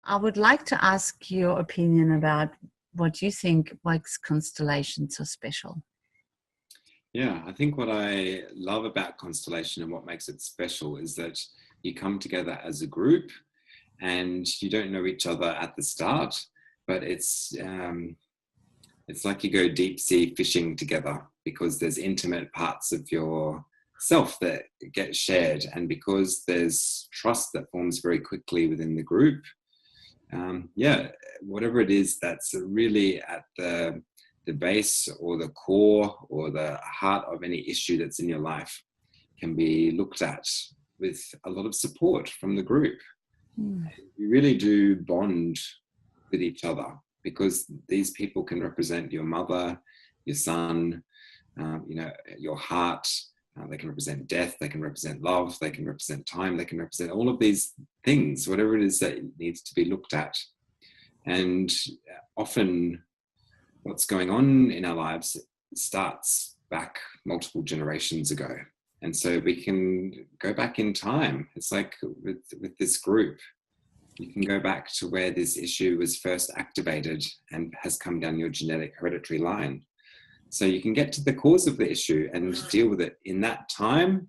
I would like to ask your opinion about what you think makes Constellation so special. Yeah, I think what I love about Constellation and what makes it special is that you come together as a group and you don't know each other at the start, but it's like you go deep sea fishing together because there's intimate parts of yourself that get shared, and because there's trust that forms very quickly within the group. Whatever it is that's really at the base or the core or the heart of any issue that's in your life can be looked at with a lot of support from the group. You really do bond with each other because these people can represent your mother, your son, your heart. They can represent death, they can represent love, they can represent time, they can represent all of these things, whatever it is that needs to be looked at. And often what's going on in our lives starts back multiple generations ago. And so we can go back in time. It's like with this group, you can go back to where this issue was first activated and has come down your genetic hereditary line. So you can get to the cause of the issue and deal with it in that time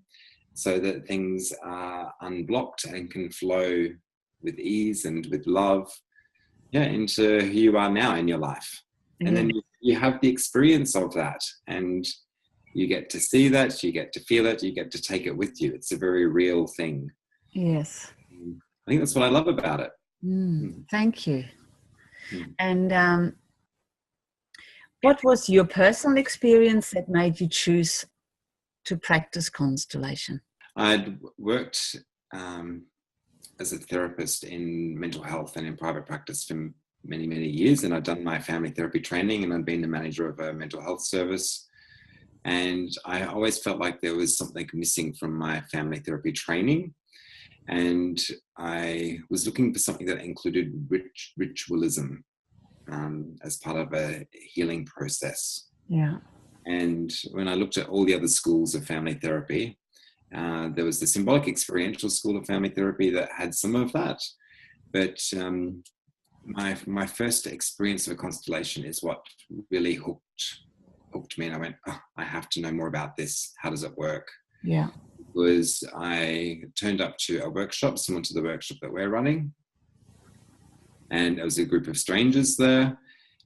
so that things are unblocked and can flow with ease and with love, into who you are now in your life. And then you have the experience of that, and you get to see that, you get to feel it, you get to take it with you. It's a very real thing. Yes. I think that's what I love about it. Thank you. And what was your personal experience that made you choose to practice Constellation? I'd worked as a therapist in mental health and in private practice for many, many years. And I'd done my family therapy training, and I'd been the manager of a mental health service. And I always felt like there was something missing from my family therapy training. And I was looking for something that included ritualism as part of a healing process. Yeah. And when I looked at all the other schools of family therapy, there was the symbolic experiential school of family therapy that had some of that. But my first experience of a constellation is what really hooked me. And I went, I have to know more about this. How does it work? Yeah. Was I turned up to a workshop, similar to the workshop that we're running. And there was a group of strangers there.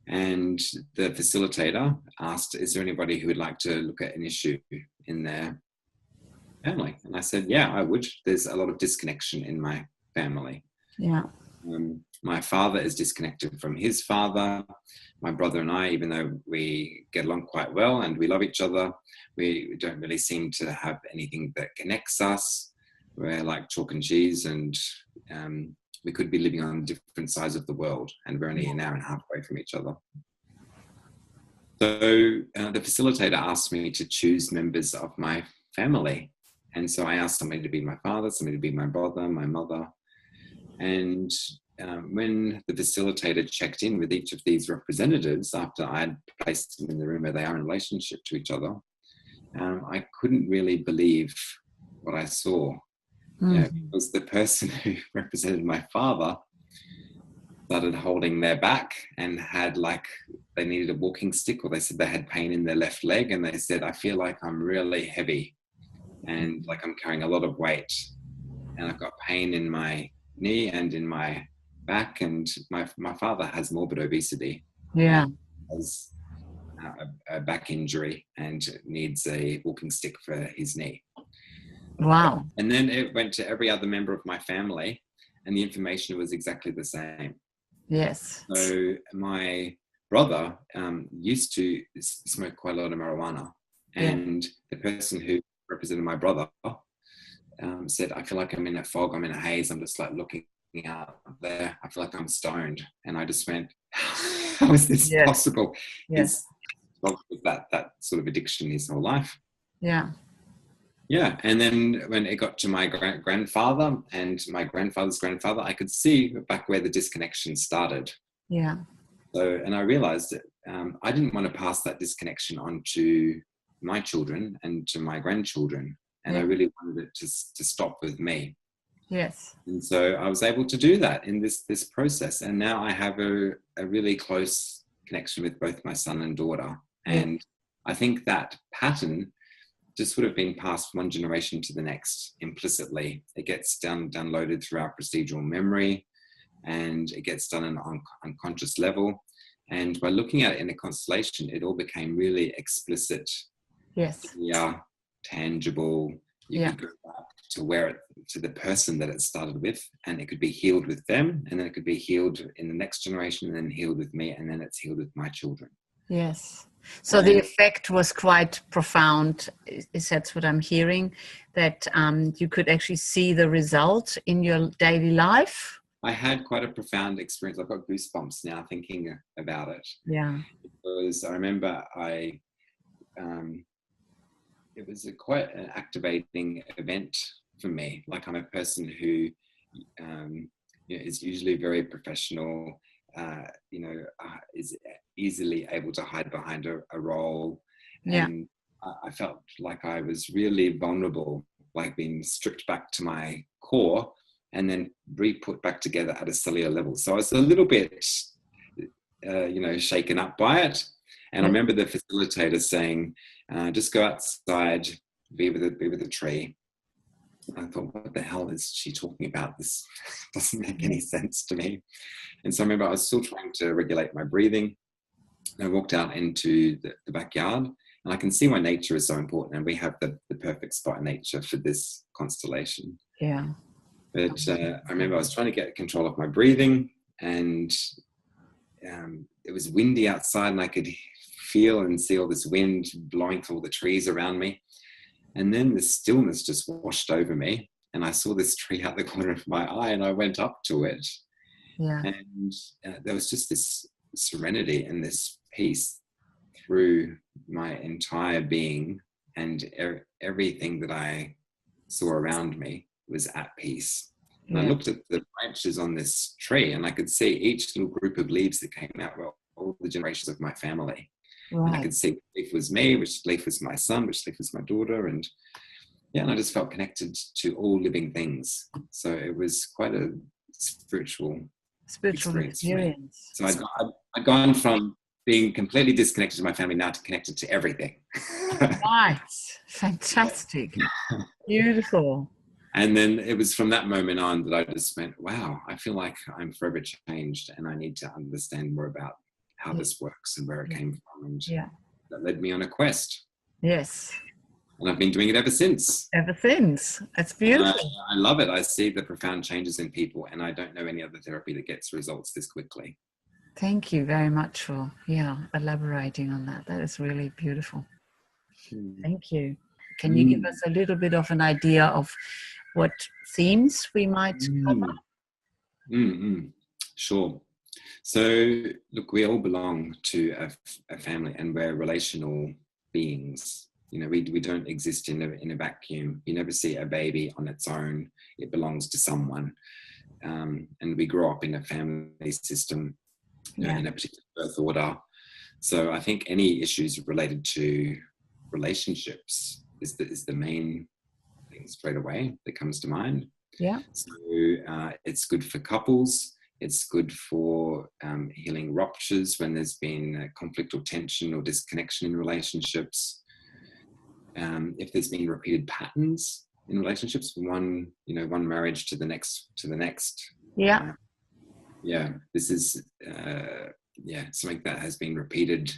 And the facilitator asked, is there anybody who would like to look at an issue in their family? And I said, yeah, I would. There's a lot of disconnection in my family. Yeah. My father is disconnected from his father. My brother and I, even though we get along quite well and we love each other, we don't really seem to have anything that connects us. We're like chalk and cheese, and we could be living on different sides of the world, and we're only an hour and a half away from each other. So the facilitator asked me to choose members of my family. And so I asked somebody to be my father, somebody to be my brother, my mother. And when the facilitator checked in with each of these representatives, after I had placed them in the room where they are in relationship to each other, I couldn't really believe what I saw. Because the person who represented my father started holding their back and had they needed a walking stick, or they said they had pain in their left leg, and they said, I feel like I'm really heavy and like I'm carrying a lot of weight, and I've got pain in my knee and in my back, and my father has morbid obesity. Yeah. Has a back injury and needs a walking stick for his knee. Wow. And then it went to every other member of my family, and the information was exactly the same. Yes. So my brother used to smoke quite a lot of marijuana, and the person who represented my brother said, I feel like I'm in a fog, I'm in a haze, I'm just like looking out there, I feel like I'm stoned. And I just went, how is this possible? Yes. He's that sort of addiction his whole life. Yeah. Yeah, and then when it got to my grandfather and my grandfather's grandfather, I could see back where the disconnection started. Yeah. So, and I realized that I didn't want to pass that disconnection on to my children and to my grandchildren. And I really wanted it to stop with me. Yes. And so I was able to do that in this process. And now I have a really close connection with both my son and daughter. And I think that pattern just would have been passed from one generation to the next implicitly. It gets downloaded through our procedural memory, and it gets done on an unconscious level. And by looking at it in a constellation, it all became really explicit, clear, tangible. You could go back to the person that it started with, and it could be healed with them, and then it could be healed in the next generation, and then healed with me, and then it's healed with my children. Yes. So the effect was quite profound, is that's what I'm hearing, that you could actually see the result in your daily life. I had quite a profound experience. I've got goosebumps now thinking about it. Yeah. Because I remember it was quite an activating event for me. Like, I'm a person who is usually very professional, is easily able to hide behind a role. And I felt like I was really vulnerable, like being stripped back to my core and then re-put back together at a cellular level. So I was a little bit, shaken up by it. And I remember the facilitator saying, just go outside, be with a tree. I thought, what the hell is she talking about? This doesn't make any sense to me. And so I remember I was still trying to regulate my breathing. I walked out into the backyard, and I can see why nature is so important. And we have the perfect spot in nature for this constellation. Yeah. But I remember I was trying to get control of my breathing, and it was windy outside, and I could feel and see all this wind blowing through all the trees around me. And then the stillness just washed over me, and I saw this tree out the corner of my eye, and I went up to it. Yeah. And there was just this serenity and this peace through my entire being, and everything that I saw around me was at peace. And I looked at the branches on this tree, and I could see each little group of leaves that came out, well, all the generations of my family. Right. And I could see which leaf was me, which leaf was my son, which leaf was my daughter. And I just felt connected to all living things. So it was quite a spiritual experience. So I'd gone from being completely disconnected to my family now to connected to everything. Right. Fantastic. Beautiful. And then it was from that moment on that I just went, wow, I feel like I'm forever changed, and I need to understand more about how this works and where it came from. And that led me on a quest. Yes. And I've been doing it ever since. Ever since. That's beautiful. I love it. I see the profound changes in people, and I don't know any other therapy that gets results this quickly. Thank you very much for elaborating on that. That is really beautiful. Thank you. Can you give us a little bit of an idea of what themes we might cover? Sure. So, look, we all belong to a family, and we're relational beings. We don't exist in a vacuum. You never see a baby on its own. It belongs to someone. And we grow up in a family system, in a particular birth order. So I think any issues related to relationships is the main thing straight away that comes to mind. Yeah. So it's good for couples. It's good for healing ruptures when there's been conflict or tension or disconnection in relationships. If there's been repeated patterns in relationships, from one marriage to the next. Yeah. This is something that has been repeated.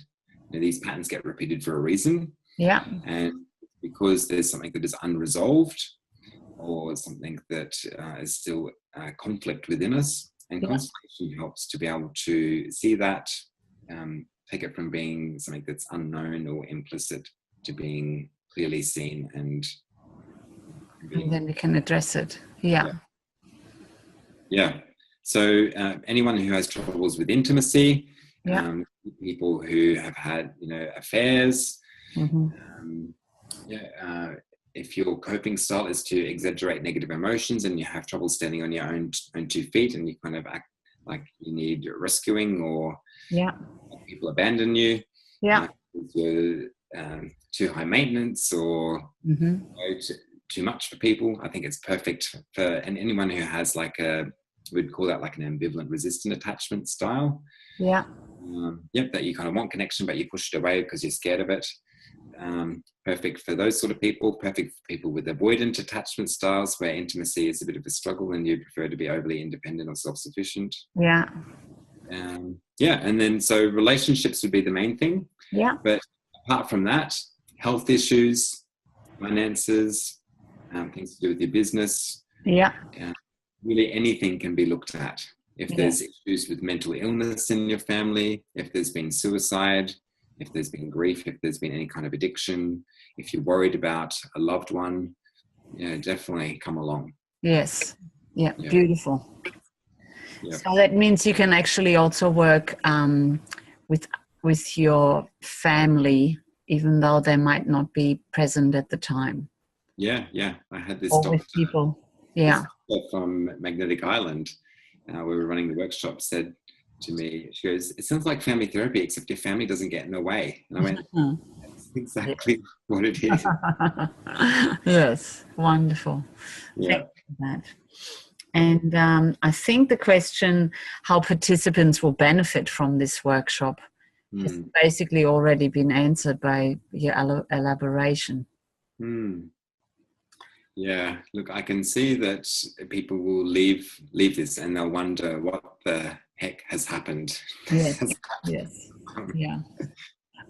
These patterns get repeated for a reason. Yeah. And because there's something that is unresolved, or something that is still conflict within us. And Constellation helps to be able to see that, take it from being something that's unknown or implicit to being clearly seen, and then we can address it. Yeah. So anyone who has troubles with intimacy, people who have had affairs, if your coping style is to exaggerate negative emotions and you have trouble standing on your own 2 feet, and you kind of act like you need rescuing, or people abandon you, you're too high maintenance, or too much for people. I think it's perfect for anyone who has like we'd call that like an ambivalent resistant attachment style. Yeah. That you kind of want connection, but you push it away because you're scared of it. Perfect for those sort of people. Perfect for people with avoidant attachment styles where intimacy is a bit of a struggle and you prefer to be overly independent or self-sufficient. Yeah. And then so relationships would be the main thing. Yeah. But apart from that, health issues, finances, things to do with your business. Yeah. Really anything can be looked at. If there's issues with mental illness in your family, if there's been suicide, if there's been grief, if there's been any kind of addiction, if you're worried about a loved one, definitely come along. Yes. Yeah. Beautiful. Yeah. So that means you can actually also work with your family, even though they might not be present at the time. Yeah. I had this or doctor, with people. Yeah. from Magnetic Island. We were running the workshop, said to me, she goes, "It sounds like family therapy, except your family doesn't get in the way." And I went, "That's exactly what it is." Yes, wonderful. Yeah. Thank you for that. And I think the question how participants will benefit from this workshop has basically already been answered by your elaboration. Yeah, look, I can see that people will leave this and they'll wonder what the heck has happened. Yes, yes, yeah.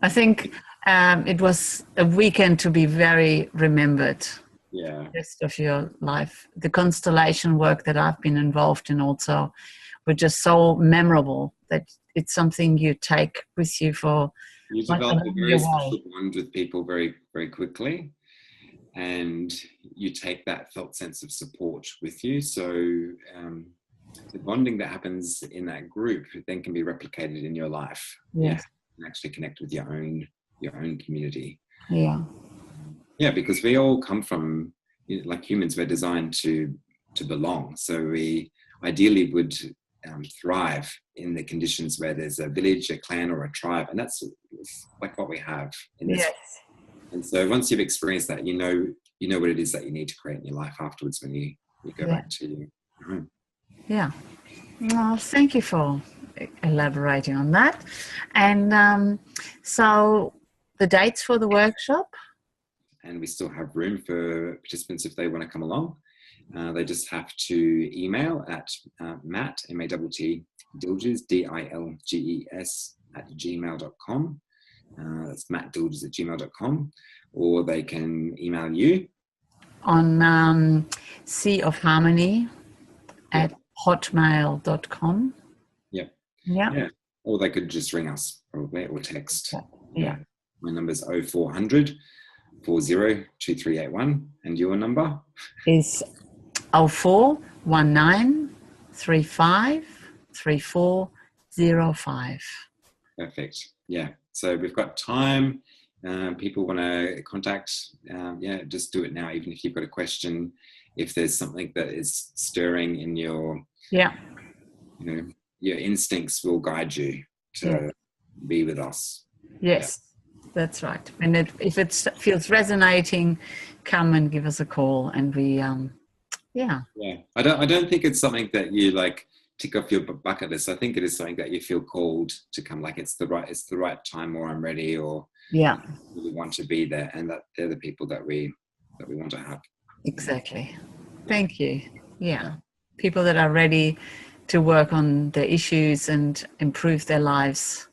I think it was a weekend to be very remembered. Yeah. The rest of your life. The constellation work that I've been involved in also were just so memorable that it's something you take with you for. You develop a very special bond with people very, very quickly. And you take that felt sense of support with you. So the bonding that happens in that group then can be replicated in your life. Yes. And actually connect with your own community. Yeah. Yeah, because we all come from, like humans, we're designed to belong. So we ideally would thrive in the conditions where there's a village, a clan, or a tribe. And that's like what we have in this. Yes. And so once you've experienced that, you know what it is that you need to create in your life afterwards when you go back to your home. Yeah. Well, thank you for elaborating on that. And so the dates for the workshop? And we still have room for participants if they want to come along. They just have to email at Matt, MattDilges, DILGES @gmail.com. That's mattdilges@gmail.com, or they can email you on Sea of Harmony at hotmail.com. Yeah. Or they could just ring us probably, or text. Yeah. My number is 0400 40 2381, and your number is 0419 35 3405. Perfect. Yeah. So we've got time. People want to contact, just do it now, even if you've got a question. If there's something that is stirring in your, your instincts will guide you to be with us. Yes, that's right. And if it feels resonating, come and give us a call, and we, I don't think it's something that you like tick off your bucket list. I think it is something that you feel called to come, like it's the right time, or I'm ready, or really want to be there, and that they're the people that we want to have. Exactly. Thank you. Yeah, people that are ready to work on their issues and improve their lives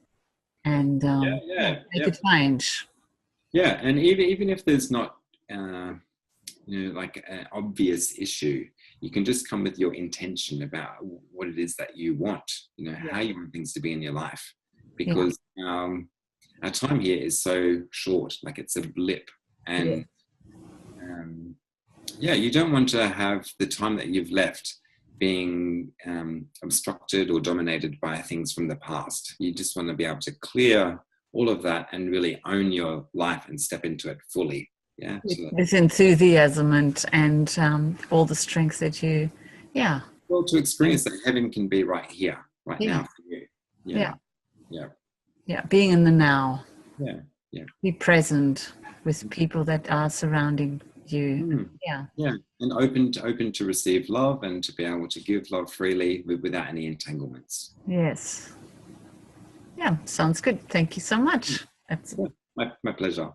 and make a change. Yeah, and even if there's not like an obvious issue, you can just come with your intention about what it is that you want, how you want things to be in your life, because our time here is so short, like it's a blip, and you don't want to have the time that you've left being obstructed or dominated by things from the past. You just want to be able to clear all of that and really own your life and step into it fully. Yeah, with enthusiasm and all the strengths that you, well, to experience that heaven can be right here, right now for you. Being in the now. Yeah. Be present with people that are surrounding you. Yeah, and open to receive love and to be able to give love freely without any entanglements. Yes. Yeah, sounds good. Thank you so much. That's my pleasure.